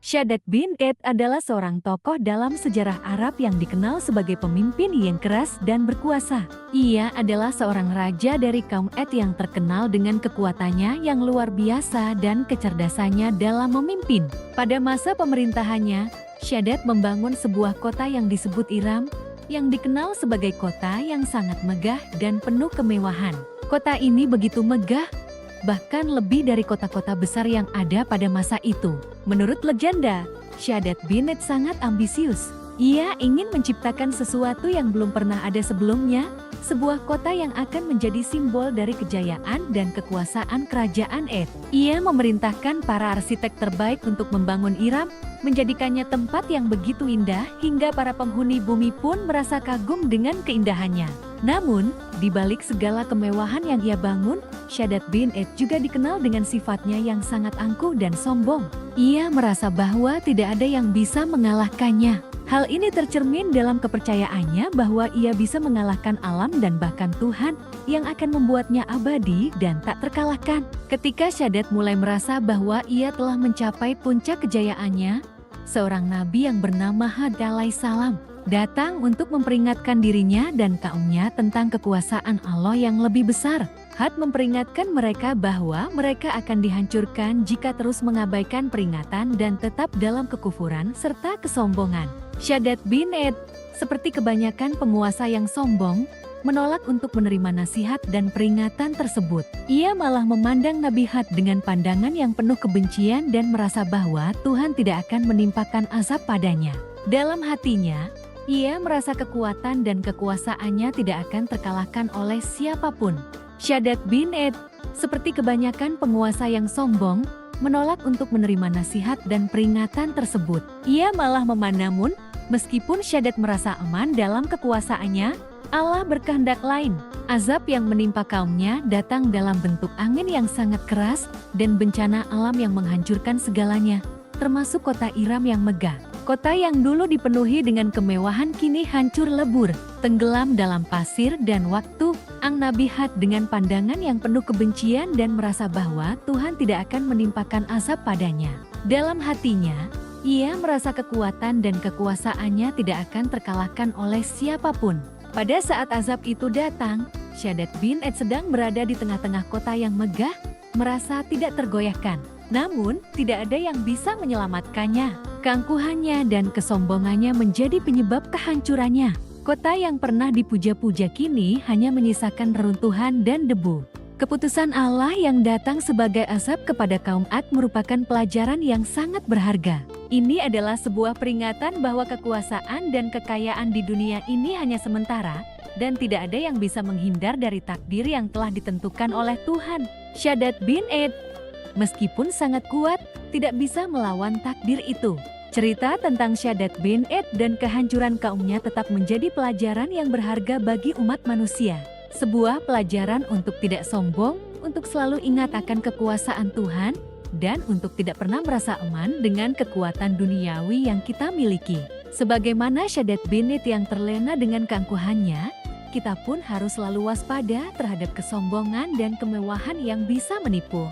Shaddad bin Ed adalah seorang tokoh dalam sejarah Arab yang dikenal sebagai pemimpin yang keras dan berkuasa. Ia adalah seorang raja dari kaum Ed yang terkenal dengan kekuatannya yang luar biasa dan kecerdasannya dalam memimpin. Pada masa pemerintahannya, Shaddad membangun sebuah kota yang disebut Iram, yang dikenal sebagai kota yang sangat megah dan penuh kemewahan. Kota ini begitu megah, bahkan lebih dari kota-kota besar yang ada pada masa itu. Menurut legenda, Shaddad bin Ed sangat ambisius. Ia ingin menciptakan sesuatu yang belum pernah ada sebelumnya, sebuah kota yang akan menjadi simbol dari kejayaan dan kekuasaan kerajaan Ed. Ia memerintahkan para arsitek terbaik untuk membangun Iram, menjadikannya tempat yang begitu indah hingga para penghuni bumi pun merasa kagum dengan keindahannya. Namun, di balik segala kemewahan yang ia bangun, Shaddad bin Ed juga dikenal dengan sifatnya yang sangat angkuh dan sombong. Ia merasa bahwa tidak ada yang bisa mengalahkannya. Hal ini tercermin dalam kepercayaannya bahwa ia bisa mengalahkan alam dan bahkan Tuhan yang akan membuatnya abadi dan tak terkalahkan. Ketika Shaddad mulai merasa bahwa ia telah mencapai puncak kejayaannya, seorang nabi yang bernama Hud alaihissalam datang untuk memperingatkan dirinya dan kaumnya tentang kekuasaan Allah yang lebih besar. Hud memperingatkan mereka bahwa mereka akan dihancurkan jika terus mengabaikan peringatan dan tetap dalam kekufuran serta kesombongan. Shaddad bin Ed, seperti kebanyakan penguasa yang sombong, menolak untuk menerima nasihat dan peringatan tersebut. Ia malah memandang Nabi Hud dengan pandangan yang penuh kebencian dan merasa bahwa Tuhan tidak akan menimpakan azab padanya. Dalam hatinya, ia merasa kekuatan dan kekuasaannya tidak akan terkalahkan oleh siapapun. Shaddad bin Ed, seperti kebanyakan penguasa yang sombong, menolak untuk menerima nasihat dan peringatan tersebut. Ia malah memandang, meskipun Shaddad merasa aman dalam kekuasaannya, Allah berkehendak lain. Azab yang menimpa kaumnya datang dalam bentuk angin yang sangat keras dan bencana alam yang menghancurkan segalanya, termasuk kota Iram yang megah. Kota yang dulu dipenuhi dengan kemewahan kini hancur lebur, tenggelam dalam pasir dan waktu. Nabi Hud dengan pandangan yang penuh kebencian dan merasa bahwa Tuhan tidak akan menimpakan azab padanya. Dalam hatinya, ia merasa kekuatan dan kekuasaannya tidak akan terkalahkan oleh siapapun. Pada saat azab itu datang, Shaddad bin Ed sedang berada di tengah-tengah kota yang megah, merasa tidak tergoyahkan. Namun, tidak ada yang bisa menyelamatkannya. Keangkuhannya dan kesombongannya menjadi penyebab kehancurannya. Kota yang pernah dipuja-puja kini hanya menyisakan reruntuhan dan debu. Keputusan Allah yang datang sebagai azab kepada kaum Ad merupakan pelajaran yang sangat berharga. Ini adalah sebuah peringatan bahwa kekuasaan dan kekayaan di dunia ini hanya sementara, dan tidak ada yang bisa menghindar dari takdir yang telah ditentukan oleh Tuhan. Shaddad bin Ed, meskipun sangat kuat, tidak bisa melawan takdir itu. Cerita tentang Shaddad bin Ed dan kehancuran kaumnya tetap menjadi pelajaran yang berharga bagi umat manusia. Sebuah pelajaran untuk tidak sombong, untuk selalu ingat akan kekuasaan Tuhan, dan untuk tidak pernah merasa aman dengan kekuatan duniawi yang kita miliki. Sebagaimana Shaddad bin Ed yang terlena dengan keangkuhannya, kita pun harus selalu waspada terhadap kesombongan dan kemewahan yang bisa menipu.